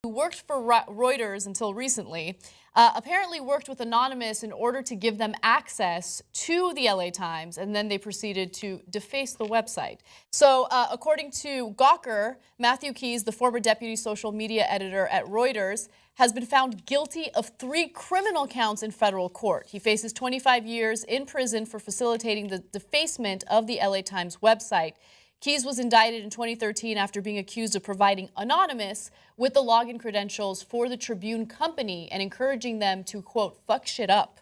who worked for Reuters until recently, apparently worked with Anonymous in order to give them access to the LA Times, and then they proceeded to deface the website. So according to Gawker, Matthew Keyes, the former deputy social media editor at Reuters, has been found guilty of 3 criminal counts in federal court. He faces 25 years in prison for facilitating the defacement of the LA Times website. Keyes was indicted in 2013 after being accused of providing Anonymous with the login credentials for the Tribune company and encouraging them to, quote, fuck shit up.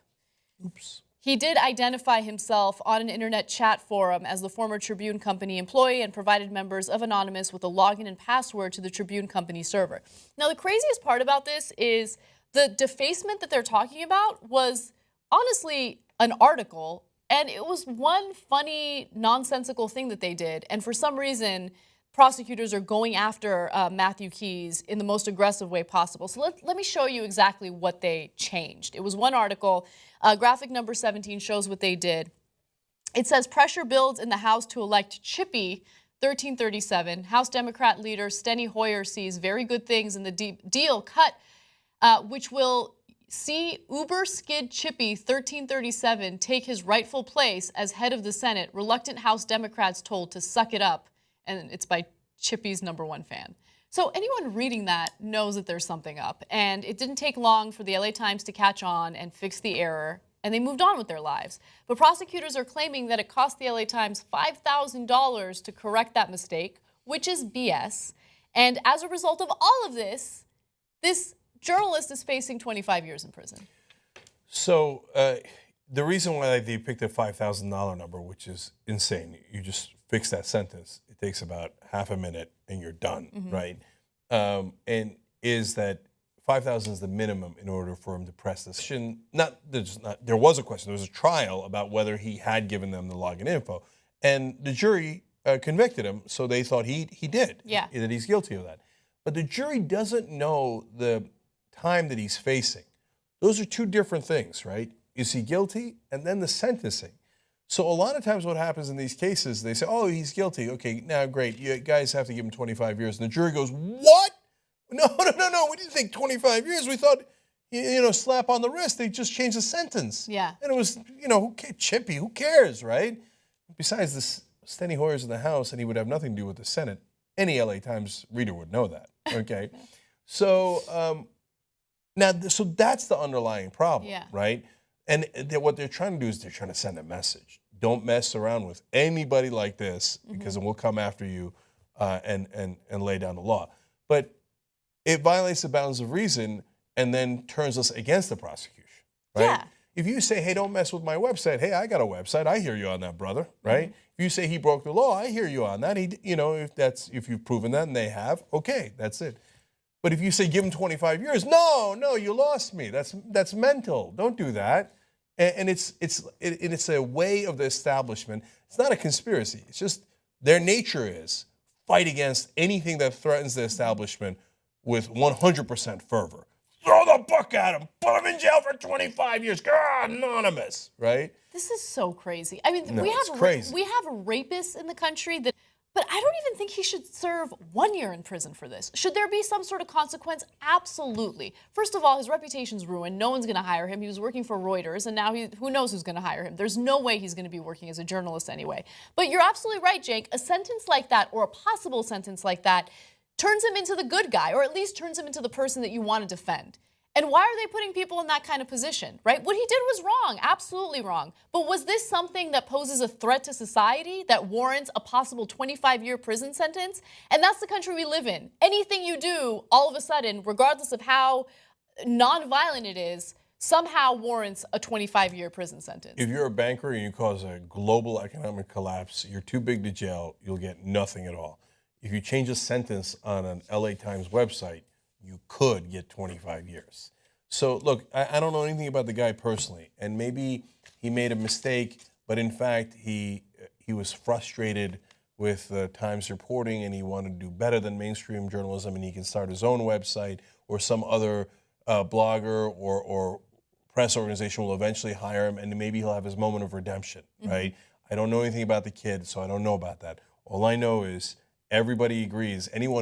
Oops. He did identify himself on an internet chat forum as the former Tribune company employee and provided members of Anonymous with a login and password to the Tribune company server. Now, the craziest part about this is the defacement that they're talking about was honestly an article. And it was one funny, nonsensical thing that they did. And for some reason, prosecutors are going after Matthew Keyes in the most aggressive way possible. So let me show you exactly what they changed. It was one article. Graphic number 17 shows what they did. It says, pressure builds in the House to elect Chippy, 1337. House Democrat leader Steny Hoyer sees very good things in the deal cut, which will see Uber skid Chippy 1337 take his rightful place as head of the Senate. Reluctant House Democrats told to suck it up. And it's by Chippy's #1 fan. So anyone reading that knows that there's something up. And it didn't take long for the LA Times to catch on and fix the error. And they moved on with their lives. But prosecutors are claiming that it cost the LA Times $5,000 to correct that mistake, which is BS. And as a result of all of this, this journalist is facing 25 years in prison. So the reason why they picked a $5,000 number, which is insane, you just fix that sentence. It takes about half a minute and you're done, right? And is that 5,000 is the minimum in order for him to press this. There was a question. There was a trial about whether he had given them the login info, and the jury convicted him. So they thought he did. Yeah. That he's guilty of that. But the jury doesn't know the time that he's facing. Those are two different things, right? Is he guilty? And then the sentencing. So a lot of times what happens in these cases, they say, oh, he's guilty. Okay, now great. You guys have to give him 25 years. And the jury goes, what? No. We didn't think 25 years. We thought, slap on the wrist. They just changed the sentence. Yeah. And it was, Chippy, who cares, right? Besides, this Steny Hoyer's in the House, and he would have nothing to do with the Senate. Any LA Times reader would know that, okay? So, so that's the underlying problem, right? And what they're trying to do is they're trying to send a message. Don't mess around with anybody like this, because then we'll come after you and lay down the law. But it violates the bounds of reason and then turns us against the prosecution, right? Yeah. If you say, hey, don't mess with my website, hey, I got a website, I hear you on that, brother, right? If you say he broke the law, I hear you on that. If you've proven that and they have, okay, that's it. But if you say give him 25 years, no, you lost me. That's mental. Don't do that. And it's a way of the establishment. It's not a conspiracy. It's just their nature is fight against anything that threatens the establishment with 100% fervor. Throw the book at him. Put him in jail for 25 years. God, Anonymous, right? This is so crazy. I mean, we have rapists in the country that. But I don't even think he should serve 1 year in prison for this. Should there be some sort of consequence? Absolutely. First of all, his reputation's ruined. No one's going to hire him. He was working for Reuters, and now who knows who's going to hire him. There's no way he's going to be working as a journalist anyway. But you're absolutely right, Jake. A sentence like that, or a possible sentence like that, turns him into the good guy, or at least turns him into the person that you want to defend. And why are they putting people in that kind of position, right? What he did was wrong, absolutely wrong. But was this something that poses a threat to society that warrants a possible 25-year prison sentence? And that's the country we live in. Anything you do, all of a sudden, regardless of how nonviolent it is, somehow warrants a 25-year prison sentence. If you're a banker and you cause a global economic collapse, you're too big to jail, you'll get nothing at all. If you change a sentence on an LA Times website, you could get 25 years. So look, I don't know anything about the guy personally, and maybe he made a mistake, but in fact he was frustrated with the Times reporting and he wanted to do better than mainstream journalism, and he can start his own website, or some other blogger or press organization will eventually hire him, and maybe he'll have his moment of redemption, right? I don't know anything about the kid, so I don't know about that. All I know is everybody agrees, anyone